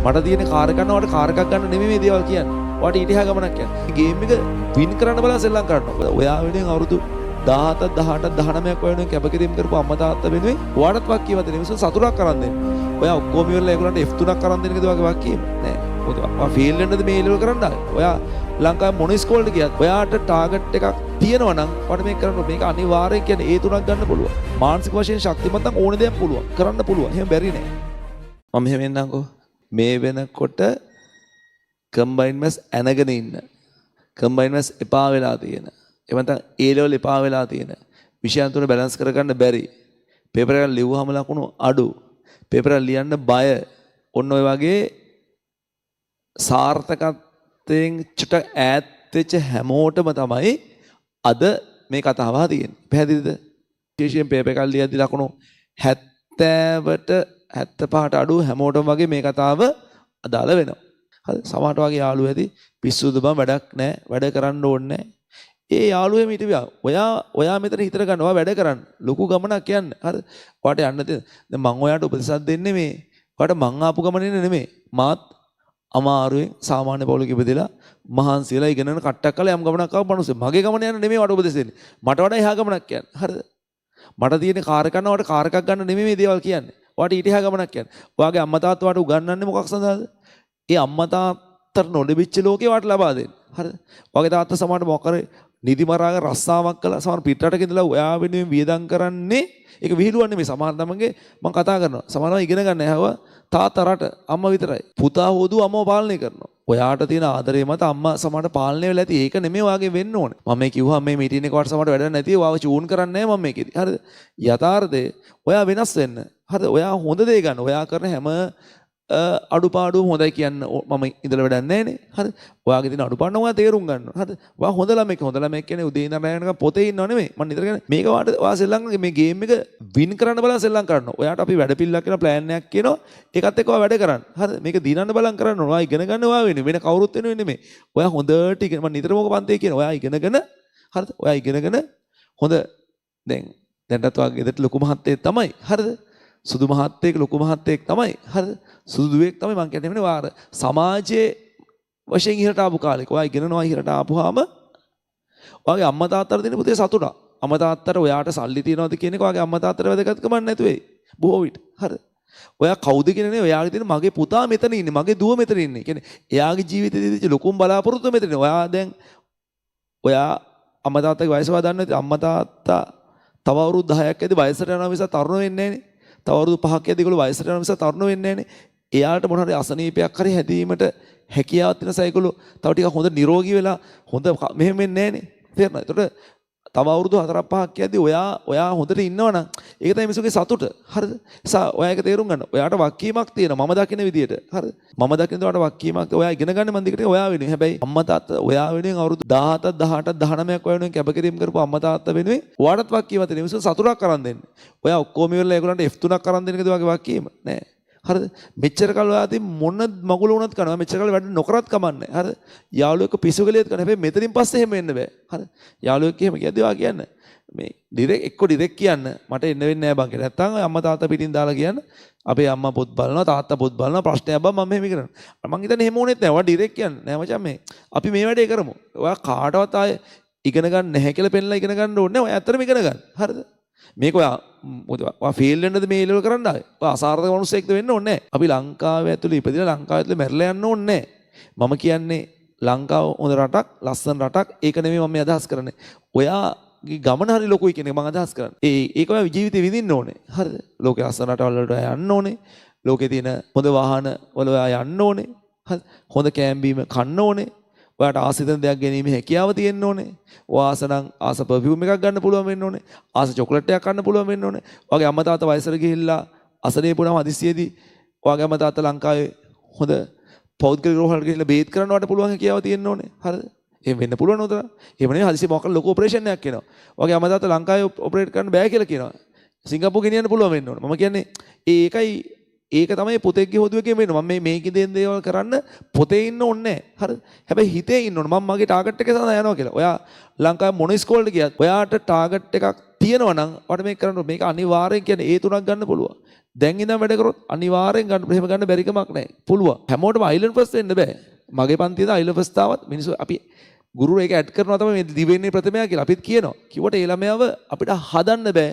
මට තියෙන කාර් එක ගන්නවට කාර් එකක් ගන්න නෙමෙයි මේ දේවල් කියන්නේ. ඔයාට ඊට එහා ගමනක් යන්නේ. ගේම් එක වින් කරන්න බලලා සෙල්ලම් කරනවා. ඔයා වෙනුවෙන් අවුරුදු 17ක් 18ක් 19ක් වෙනුවෙන් කැපකිරීම කරපු අම්මා තාත්තා වෙනුවෙන් ඔයාටත් වාක්‍යය වදින මිනිස්සු සතුටක් කරන් දෙන්න. ඔයා ඔක්කොම ඉවරලා ඒගොල්ලන්ට F3ක් කරන් දෙන්න කද වගේ වාක්‍යය නෑ. මොකද ඔයා ෆේල් වෙන්නද මේ ලෙවල් කරන්න ආවේ. ඔයා ලංකාවේ මොන ස්කෝල්ට ගියත් ඔයාට ටාගට් එකක් තියෙනවා නම් ඔයාට මේක කරන්න මේක අනිවාර්යයෙන් කියන්නේ ඒ තුනක් ගන්න පුළුවන්. මානසික වශයෙන් ශක්තිමත් නම් ඕන දෙයක් පුළුවන්. කරන්න පුළුවන්. එහෙම බැරි නෑ. මම මෙහෙම එන්නම්කෝ. මේ වෙනකොට කම්බයින් මැස් ඇනගෙන ඉන්න. කම්බයින් මැස් එපා වෙලා තියෙන. එහෙම නැත්නම් A level එපා වෙලා තියෙන. විෂයන් තුන බැලන්ස් කරගන්න බැරි. පේපර් එක ලිව්වහම ලකුණු අඩු. පේපර් එක ලියන්න බය. ඔන්න ඔය වගේ සාර්ථකත්වයෙන් චුට ඈත් වෙච්ච හැමෝටම තමයි අද මේ කතාව තියෙන්නේ. පැහැදිලිද? විශේෂයෙන් පේපර් එකක් ලියද්දි ලකුණු 70ට 75ට අඩු හැමෝටම වගේ මේ කතාව අදාළ වෙනවා. හරි සමහරට වගේ යාළුවෝ ඇති පිස්සුද බං වැඩක් නැහැ වැඩ කරන්න ඕනේ නැහැ. ඒ යාළුවෙම හිටවියා. ඔයා මෙතන හිතර ගන්න. ඔයා වැඩ කරන්න. ලොකු ගමනක් යන්න. හරි. ඔයාට යන්න තියෙන. දැන් මම ඔයාට උපදෙසක් දෙන්නේ මේ. ඔයාට මං ආපු ගමන නෙමෙයි. මාත් අමාරුවෙන් සාමාන්‍ය පොලක ඉපදෙලා මහන්සියලා ඉගෙනන කට්ටක් කළා යම් ගමනක් ආව මිනිස්සු. මගේ ගමන යන්න නෙමෙයි ඔයාට උපදෙස් දෙන්නේ. මට වඩා එහා ගමනක් යන්න. හරිද? මට තියෙන කාර් එකක් නවට කාර් එකක් ගන්න නෙමෙයි මේ දේවල් කියන්නේ. ඔයාට ඊට එහා ගමනක් යන්න. ඔයාගේ අම්මා තාත්තා ඔයාට උගන්වන්නේ මොකක් සඳහාද? ඒ අම්මා තාත්තට නොලැබිච්ච ලෝකේ ඔයාට ලබා දෙන්න. හරිද? ඔයාගේ තාත්තා සමහරට මොකක් කරේ නිදි මරාගෙන රස්සාවක් කළා. සමහර පිටරටක ඉඳලා ඔයා වෙනුවෙන් වියදම් කරන්නේ ඒක විහිළුවක් නෙමෙයි. සමහර ළමගේ මම කතා කරනවා. සමහරව ඉගෙන ගන්න ඇහුව තාත්තා රට අම්මා විතරයි. පුතා හොදු අම්මව පාලනය කරනවා. ඔයාට තියෙන ආදරේ මත අම්මා සමහරට පාලනය වෙලා ඇති. ඒක නෙමෙයි ඔයාගේ වෙන්න ඕනේ. මම මේ කිව්වා මේ මීටින් එක වට සමහරට වැඩ නැති ඔයාව චූන් කරන්නේ නැහැ මම මේකෙදි. හරිද? යථාර්ථයේ ඔයා වෙනස් වෙන්න. හරිද? ඔයා හොඳ දේ ගන්න. ඔයා කරන හැම අඩුපාඩුවම හොඳයි කියන්න මම ඉඳලා වැඩක් නැහැ නේ. හරිද? ඔයාගේ තියෙන අඩුපාඩු ඔයා තේරුම් ගන්නවා. හරිද? ඔයා හොඳ ළමෙක් කියන්නේ උදේ ඉඳන් රැ වෙනකම් පොතේ ඉන්නව නෙමෙයි. මම නිතර කියන්නේ මේක ඔයා සෙල්ලම් කරන මේ ගේම් එක වින් කරන්න බලන් සෙල්ලම් කරනවා. ඔයාට අපි වැඩ පිළිලක් කියන ප්ලෑන් එකක් කියනවා. ඒකත් එක්ක ඔයා වැඩ කරන්න. හරිද? මේක දිනන්න බලන් කරන්න ඕන. ඔයා ඉගෙන ගන්න ඔයා වෙන්නේ. වෙන කවුරුත් වෙන්නේ නෙමෙයි. ඔයා හොඳට ඉගෙන මම නිතරම ඔක පන්තියේ කියනවා. ඔයා ඉගෙනගෙන හරිද? ඔයා ඉගෙනගෙන හොඳ දැන්ටත් ඔයා ගෙදරට ලොකු මහත්තයෙක් තමයි. හරිද? සුදු මහත්තයෙක් ලොකු මහත්තයෙක් තමයි. හරිද? සුදු දුවෙක් තමයි මං කියන්නේ නේ වාර සමාජයේ වශයෙන් ඉහළට ආපු කාලෙක ඔයා ඉගෙනනවා ඉහළට ආපුවාම ඔයාගේ අම්මා තාත්තට දෙන පුතේ සතුට. අම්මා තාත්තට ඔයාට සල්ලි තියනවාද කියන එක ඔයාගේ අම්මා තාත්තට වැදගත්කමක් නැතු වෙයි. බොහෝ විට. හරිද? ඔයා කවුද කියන්නේ ඔයාගේ තියෙන මගේ පුතා මෙතන ඉන්නේ මගේ දුව මෙතන ඉන්නේ. කියන්නේ එයාගේ ජීවිතේදී ලොකුම බලාපොරොත්තුව මෙතන. ඔයා දැන් ඔයා අම්මා තාත්තගේ වයස වදන්න නැති අම්මා තාත්තා තව අවුරුදු 10ක් ඇදී වයසට යනවා මිස තරුණ වෙන්නේ නැහැ නේ. තව අවුරුදු 5ක් ඇදී ඒගොල්ලෝ වයසට යනවා මිස තරුණ වෙන්නේ නැහැ නේ. එයාට මොන හරි අසනීපයක් හරි හැදීමට හැකියාවක් තියෙන සයිකලෝ තව ටිකක් හොඳ නිරෝගී වෙලා හොඳ මෙහෙම වෙන්නේ නැහැ නේ. තේරෙනවද? ඒතකොට තව අවුරුදු 4-5ක් යද්දී ඔයා හොඳට ඉන්නවනම් ඒක තමයි මිනිස්සුගේ සතුට. හරිද? ඔයා ඒක තේරුම් ගන්න. ඔයාට වක්කීමක් තියෙනවා මම දකින විදියට. හරිද? මම දකින දේ ඔයාට වක්කීමක් ඔයා ඉගෙන ගන්න මන් දිකට ඔයා වෙනුවෙන්. හැබැයි අම්මා තාත්තා ඔයා වෙනුවෙන් අවුරුදු 17ක් 18ක් 19ක් වෙනුවෙන් කැපකිරීම කරපු අම්මා තාත්තා වෙනුවෙන් ඔයාටත් වක්කීමක් තියෙන මිනිස්සු සතුටක් කරන් දෙන්න. ඔයා ඔක්කොම ඉවරලා ඒගොල්ලන්ට F3ක් කරන් දෙන එකද වගේ වක්කීම නෑ. හරිද? මෙච්චර කල් ඔයාදී මොන මගුල වුණත් කරනවා. මෙච්චර කල් වැඩ නොකරත් කමන්නේ. හරිද? යාළුවෙක් පිස්සු ගලියත් කරනවා. හැබැයි මෙතනින් පස්සේ එහෙම වෙන්න බෑ. හරිද? යාළුවෙක් එහෙම කියද්දී ඔයා කියන්නේ මේ ඩිරෙක්ට් කියන්න මට එන්න වෙන්නේ නැහැ බං කියලා. නැත්තම් අම්මා තාත්තා පිටින් දාලා කියන්න අපේ අම්මා පොත් බලනවා තාත්තා පොත් බලනවා ප්‍රශ්නයක් බං මම මෙහෙම කරනවා. මං හිතන්නේ එහෙම ඕනෙත් නැහැ. ඔයා ඩිරෙක්ට් කියන්න. නෑ මචං මේ අපි මේ වැඩේ කරමු. ඔයා කාටවත් ආයේ ඉගෙන ගන්න නැහැ කියලා පෙන්නලා ඉගෙන ගන්න ඕනේ නැහැ. ඔයා ඇත්තටම ඉගෙන ගන්න. හරිද? මේක ඔයා ෆේල් වෙන්නද මේ ලෙවල් කරන්න ආවේ. ඔයා අසාර්ථක මිනිස්සෙක්ද වෙන්න ඕනේ නැහැ. අපි ලංකාවේ ඇතුළේ ඉපදිලා ලංකාවේ ඇතුළේ මැරිලා යන්න ඕනේ නැහැ. මම කියන්නේ ලංකාව හොඳ රටක්, ලස්සන රටක්. ඒක නෙමෙයි මම අදහස් කරන්නේ. ඔයාගේ ගමන හරි ලොකුයි කියන එක මම අදහස් කරන්නේ. ඒක ඔයා ජීවිතේ විඳින්න ඕනේ. හරිද? ලෝකේ ලස්සන රටවල් වලට යන්න ඕනේ. ලෝකේ තියෙන හොඳ වාහන වල ඔයා යන්න ඕනේ. හරිද? හොඳ කෑම බීම කන්න ඕනේ. ඔයාට ආසිතන දෙයක් ගැනීම හැකියාව තියෙන්න ඕනේ. ඔයාසනම් ආස පර්ෆියුම් එකක් ගන්න පුළුවන් වෙන්න ඕනේ. ආස චොකලට් එකක් ගන්න පුළුවන් වෙන්න ඕනේ. ඔයාගේ අම්මා තාත්තා වයසට ගිහිල්ලා අසනීප වුණාම හදිස්සියේදී ඔයාගේ අම්මා තාත්තා ලංකාවේ හොඳ පෞද්ගලික රෝහලකට ගිහිල්ලා බේත් කරන්නවට පුළුවන් හැකියාව තියෙන්න ඕනේ. හරිද? එහෙම වෙන්න පුළුවන් උතන. එහෙම නෙවෙයි හදිස්සියේ මොකක් ලොකු ඔපරේෂන් එකක් වෙනවා. ඔයාගේ අම්මා තාත්තා ලංකාවේ ඔපරේට් කරන්න බෑ කියලා කියනවා. සිංගප්පූරු ගෙනියන්න පුළුවන් වෙන්න ඕනේ. මම කියන්නේ ඒක තමයි පොතේගේ හොදුවකේ වෙන්නේ. මම මේකේ දෙන දේවල් කරන්න පොතේ ඉන්න ඕනේ නැහැ. හරිද? හැබැයි හිතේ ඉන්න ඕනේ. මම මගේ ටාගට් එක සඳහා යනවා කියලා. ඔයා ලංකාවේ මොන ස්කෝල්ට ගියත් ඔයාට ටාගට් එකක් තියෙනවා නම් ඔයාට මේක කරන්න මේක අනිවාර්යෙන් කියන්නේ ඒ තුනක් ගන්න පුළුවන්. දැන් ඉඳන් වැඩ කරොත් අනිවාර්යෙන් ගන්න එහෙම ගන්න බැරි කමක් නැහැ. පුළුවන්. හැමෝටම අයිලන්ඩ් ෆස්ට් වෙන්න බෑ. මගේ පන්තියේද අයිලන්ඩ් ෆස්ට් තාවත් මිනිස්සු අපි ගුරු ඒක ඇඩ් කරනවා තමයි මේ දිවෙන්නේ ප්‍රථමයා කියලා. අපිත් කියනවා. කිව්වට ඒ ළමයාව අපිට හදන්න බෑ.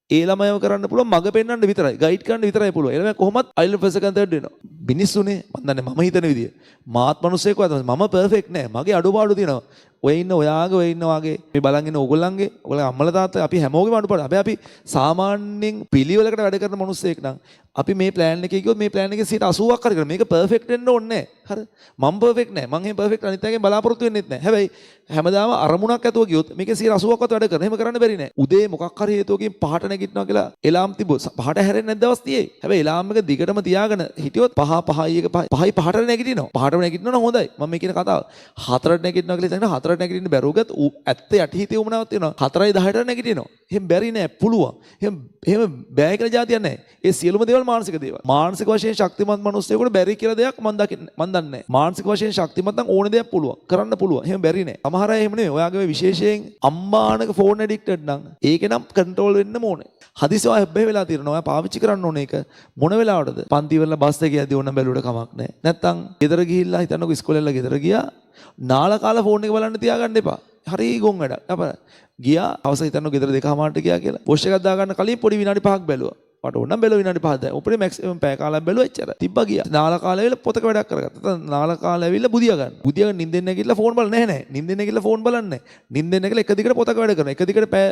ඒ ළමයව කරන්න පුළුවන් මග පෙන්වන්න විතරයි. ගයිඩ් කරන්න විතරයි පුළුවන්. ඒ ළමයා කොහොමත් අයිලන්ඩ් ෆස්ට් එකෙන් තර්ඩ් වෙනවා. මිනිස්සුනේ මම දන්නේ මම හිතන විදිය. මාත් මිනිස්සෙක් වගේ මම පර්ෆෙක්ට් නෑ. මගේ අඩුපාඩු තියෙනවා. ඔය ඉන්න ඔයාගේ ඔය ඉන්න වාගේ මේ බලන් ඉන්න ඕගොල්ලන්ගේ ඔයගොල්ලෝ අම්මලා තාත්තා අපි හැමෝගෙම අඩුපාඩු. හැබැයි අපි සාමාන්‍යයෙන් පිළිවෙලකට වැඩ කරන මිනිස්සෙක් නම් අපි මේ ප්ලෑන් එකේ ගියොත් මේ ප්ලෑන් එකේ 80%ක් හරි කරනවා. මේක පර්ෆෙක්ට් වෙන්න ඕනේ නෑ. හරි. මම පර්ෆෙක්ට් නෑ. මම එහෙම පර්ෆෙක්ට් අනිත් අයගෙන් බලාපොරොත්තු වෙන්නෙත් නෑ. හැබැයි හැමදාම අරමුණක් ඇතුව ගියොත් මේකේ 80%ක්වත් වැඩ කරන. එහෙම කරන්න බැරි නෑ. උදේ මොකක් හරි හේතුවකින් පහට නැගිටිනවා කියලා එලාම් තිබ්බොත් පහට හැරෙන්නේ නැද්ද දවස් තියේ. හැබැයි එලාම් එක දිගටම තියාගෙන හිටියොත් 5යි 5ට නැගිටිනවා. 5ට නැගිටිනවා නම් හොඳයි. මම මේ කියන කතාව. 4ට නැගිටිනවා කියලා හිතන 4ට නැගිටින්න බැරුවගත් ඇත්ත යටි හිතේ උමනාවක් තියෙනවා. 4යි 10ට නැගිටිනවා. එහෙම බැරි නෑ. පුළුවන්. එහෙම බෑ කියලා જાතියක් නෑ. ඒ සියලුම දේවල් මානසික දේවල්. මානසික වශයෙන් ශක්තිමත් මිනිස්සුයෙකුට බැරි කියලා දෙයක් මම දන්නේ නෑ. මානසික වශයෙන් ශක්තිමත් නම් ඕන දෙයක් පුළුවන්. කරන්න පුළුවන්. එහෙම බැරි නෑ. සමහර අය එහෙම නෙවෙයි. ඔයාගේ විශේෂයෙන් අම්මානක ෆෝන් ඇඩික්ටඩ් නම් ඒකේ නම් කන්ට්‍රෝල් වෙන්න ඕනේ. හදිසිය හැබැයි වෙලා තියෙනවා. ඔයා පාවිච්චි කරන්න ඕනේ ඒක. මොන වෙලාවටද? පන්ති වල බස් එකේ යද්දී ඕන බැලුවට කමක් නෑ. නැත්තම් ගෙදර ගිහිල්ලා හිතන්නකෝ ඉස්කෝලේ ගෙදර ගියා. නාලා කාලා ෆෝන් එක බලන්න තියාගන්න එපා. හරි ගොන් වැඩක්. අපර ගියා අවස හිතන්නකෝ ගෙදර 2:00ට ගියා කියලා. පොස්ට් එකක් දාගන්න කලින් පොඩි විනාඩි 5ක් බැලුවා. මට ඕන නම් බැලුවා විනාඩි 5ක් දැන්. උපරේ මැක්සිමම් පැය කාලයක් බැලුවා එච්චර. තිබ්බා ගියා. නාලා කාලේ ඇවිල්ලා පොතක වැඩක් කරගත්තා. නාලා කාලේ ඇවිල්ලා බුදියා ගන්න. බුදියා නිින්දෙන් නැගිටලා ෆෝන් බලන්නේ නැහැ. නිින්දෙන් නැගිටලා ෆෝන් බලන්නේ නැහැ. නිින්දෙන් නැගිටලා එක දිගට පොතක වැඩ කරනවා. එක දිගට පැය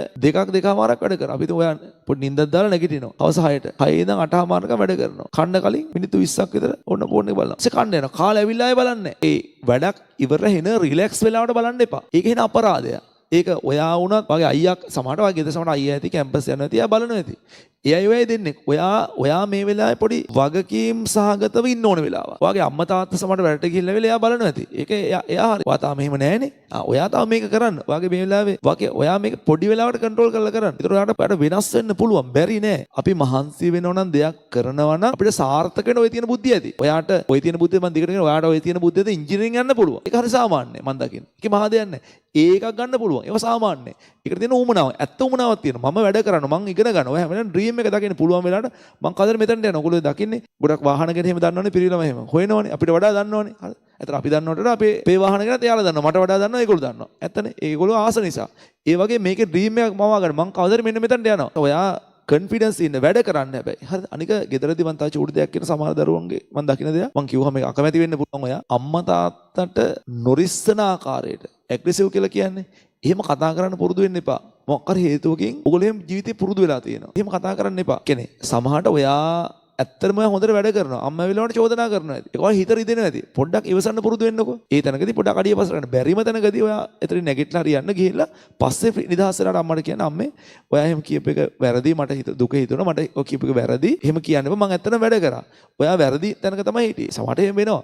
දෙකමාරක් වැඩ කරනවා. අපි හිතුවා ඔයා පොඩි නිින්දක් දාලා නැගිටිනවා. හවස 6ට. 6 ඉඳන් 8:00මාරක වැඩ කරනවා. කන්න කලින් මිනිත්තු 20ක් විතර ඔන්න ෆෝන් එක බලනවා. ඊට කන්න යනවා. කාලේ ඇවිල්ලා ආයෙ බලන්නේ. ඒ වැඩක් ඉවර වෙන රිලැක්ස් වෙලාවට බලන්න එපා. ඒක වෙන අපරාධයක්. ඒක ඔයා වුණත් වගේ අයියක් සමහරට වගේ ගෙදර සමහරට අයියා ඇති කැම්පස් යනවා ඇති එයා බලනවා ඇති. ඒ අය වෙයි දෙන්නේ. ඔයා මේ වෙලාවේ පොඩි වගකීම් සහගතව ඉන්න ඕන වෙලාව. ඔයාගේ අම්මා තාත්තා සමහරට වැඩට ගිහිල්ලා වෙලා එයා බලනවා ඇති. ඒක එයා හරි. ඔයා තාම මෙහෙම නැහනේ. ඔයා තාම මේක කරන්න. ඔයාගේ මේ වෙලාවේ වගේ ඔයා මේක පොඩි වෙලාවට කන්ට්‍රෝල් කරලා කරන්න. ඒතර ඔයාට වෙනස් වෙන්න පුළුවන්. බැරි නෑ. අපි මහන්සි වෙනව නම් දෙයක් කරනවා නම් අපිට සාර්ථක වෙන ඔය තියෙන බුද්ධිය ඇති. ඔයාට ඔය තියෙන බුද්ධිය මම දිගට කියනවා. ඔයාට ඔය තියෙන බුද්ධියද ඉංජිනේරින් යන්න පුළුවන්. ඒක හරි සාමාන්‍යයි මම දකින්නේ. ඒක මහා දෙයක් නෑ. ඒකක් ගන්න පුළුවන්. ඒක සාමාන්‍යයි. ඒකට තියෙන උමනාව. ඇත්ත උමනාවක් තියෙනවා. මම වැඩ කරනවා. මම ඉගෙන ගන්නවා. ඔය හැමදාම ඩ්‍රීම් එක දකින්න පුළුවන් වෙලාවට මම කවදාද මෙතනට යනවා. ඔයගොල්ලෝ දකින්නේ ගොඩක් වාහන ගැන එහෙම දන්නවනේ පිරිලම එහෙම. හොයනවනේ. අපිට වඩා දන්නවනේ. හරි. ඒතර අපි දන්නවට අපේ වාහන ගැනත් එයාලා දන්නවා. මට වඩා දන්නවා ඒගොල්ලෝ දන්නවා. ඇත්තනේ. ඒගොල්ලෝ ආස නිසා. ඒ වගේ මේකේ ඩ්‍රීම් එකක් මවා ගන්න. මම කවදාද මෙන්න මෙතනට යනවා. ඔයා කොන්ෆිඩන්ස් ඉන්න වැඩ කරන්න හැබැයි. හරිද? අනික ගෙදරදී මම තා චූටි දෙයක් කියන සමහර දරුවන්ගේ මම දකින දෙයක්. මම කිව්වම මේක අකමැති වෙන්න පුළුවන් ඔයා. අම්මා තාත්තට නොරිස්සන ආකාරයට ඇග්‍රෙසිව් කියලා කියන්නේ එහෙම කතා කරන්න පුරුදු වෙන්න එපා. මොකක් හරි හේතුවකින් ඔයගොල්ලෝ එහෙම ජීවිතේ පුරුදු වෙලා තියෙනවා. එහෙම කතා කරන්න එපා. කියන්නේ සමහරට ඔයා ඇත්තටම ඔයා හොඳට වැඩ කරනවා. අම්මා වෙලාවට චෝදනා කරනවා ඇති. ඒක ඔයා හිත රිදෙනවා ඇති. පොඩ්ඩක් ඉවසන්න පුරුදු වෙන්නකෝ. ඒ තැනකදී පොඩ්ඩක් අඩිය පස්සට ගන්න. බැරිම තැනකදී ඔයා එතන නැගිටලා හරියන්න ගිහිල්ලා පස්සේ නිදහස් වෙලාට අම්මට කියන්න අම්මේ ඔයා එහෙම කියප එක වැරදි. මට දුක හිතුණා. මට ඔය කියප එක වැරදි. එහෙම කියන්න එපා. මම ඇත්තටම වැඩ කරා. ඔයා වැරදි තැනක තමයි හිටියේ. සමහරට එහෙම වෙනවා.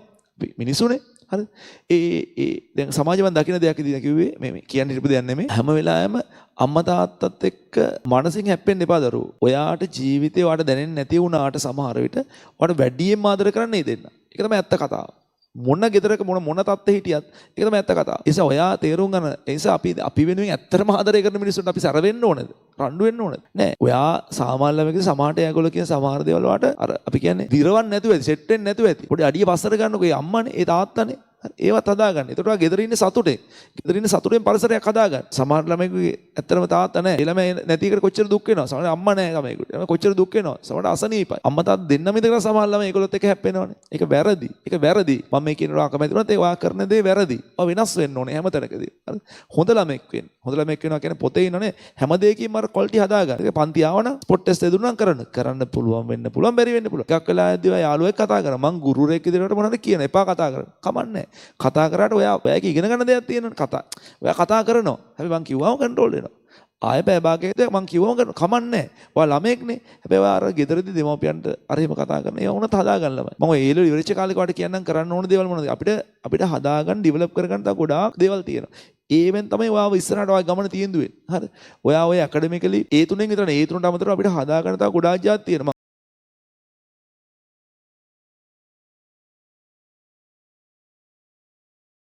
මිනිසුනේ හරි දැන් සමාජයෙන් දකින්න දෙයක් ඉදිරිය කිව්වේ මේ කියන්න හිටපු දෙයක් නෙමෙයි හැම වෙලාවෙම අම්මා තාත්තත් එක්ක මනසින් හැප්පෙන්න එපා දරුවෝ. ඔයාට ජීවිතේ ඔයාට දැනෙන්නේ නැති වුණාට සමහර විට ඔයාට වැඩියෙන් ආදර කරන්නේ දෙන්න. ඒක තමයි ඇත්ත කතාව. මොන ගෙදරක මොන තත්ත්වෙ හිටියත් ඒක තමයි ඇත්ත කතාව. ඒ නිසා ඔයා තේරුම් ගන්න. ඒ නිසා අපි වෙනුවෙන් ඇත්තටම ආදරය කරන මිනිස්සුන්ට අපි සැර වෙන්න ඕනද? රණ්ඩු වෙන්න ඕනද? නෑ. ඔයා සාමාන්‍ය ළමයෙක්ගේ සමාහට ඒගොල්ලෝ කියන සමහර දේවල් වලට අර අපි කියන්නේ දිරවන්න නැතුව ඇති, සෙට් වෙන්න නැතුව ඇති. පොඩි අඩිය පස්සට ගන්නකො ඒ අම්මානේ, ඒ තාත්තානේ. ඒවත් හදාගන්න. ඒකට ඔයා ගෙදර ඉන්නේ සතුටෙන්. ගෙදර ඉන්නේ සතුටෙන් පරිසරයක් හදාගන්න. සමහර ළමයෙකුගේ ඇත්තටම තාත්තා නැහැ. ඒ ළමයා නැති එකට කොච්චර දුක් වෙනවද? සමහර අම්මා නැහැ ළමයෙකුට. එයා කොච්චර දුක් වෙනවද? සමහර අසනීපයි. අම්මා තාත්තා දෙන්නම ඉඳලා සමහර ළමයි ඒගොල්ලොත් එක්ක හැප්පෙනවනේ. ඒක වැරදි. ඒක වැරදි. මම මේ කියනවා අකමැති වුණත් ඒ ඔයා කරන දේ වැරදි. ඔයා වෙනස් වෙන්න ඕනේ හැම තැනකදී. හරි. හොඳ ළමෙක් වෙන්න. හොඳ ළමෙක් වෙනවා කියන්නේ පොතේ ඉන්නනේ හැම දෙයකින්ම අර ක්වොලිටි හදාගන්න. ඒක පන්ති ආවනම් ස්පොට් ටෙස්ට් දෙදුනම් කරන්න පුළුවන් වෙන්න පුළුවන් බැරි වෙන්න පුළුවන්. එකක් වෙලා ඇද්දි ඔයා යාළුවෙක් කතා කරා. මං ගුරුවරයෙක් විදිහට මොනවද කියන එපා කතා කරන්න. කමන්නේ. කතා කරාට ඔයාගේ ඉගෙන ගන්න දෙයක් තියෙනවනේ කතා. ඔයා කතා කරනවා. හැබැයි මං කිව්වම කන්ට්‍රෝල් වෙනවා. ආයෙ බෑ භාගයේද මං කිව්වම කමන්නේ. ඔයා ළමෙක්නේ. හැබැයි ඔයා අර ගෙදරදී දෙමව්පියන්ට අර එහෙම කතා කරන ඒවා වුණත් හදාගන්න ළමයි. මම ඔය ඒලෙවල් ඉවරච්ච කාලේ කොට කියන්නම් කරන්න ඕන දේවල් මොනවද? අපිට හදාගන්න ඩෙවලොප් කරගන්න තව ගොඩාක් දේවල් තියෙනවා. ඒවෙන් තමයි ඔයාව ඉස්සරහට ඔය ගමන තියෙන්නේ. හරි. ඔයා ඔය ඇකඩමිකලි ඒ තුනෙන් විතරනේ ඒ තුනට අමතරව අපිට හදාගන්න තව ගොඩාක් જાත් තියෙනවා.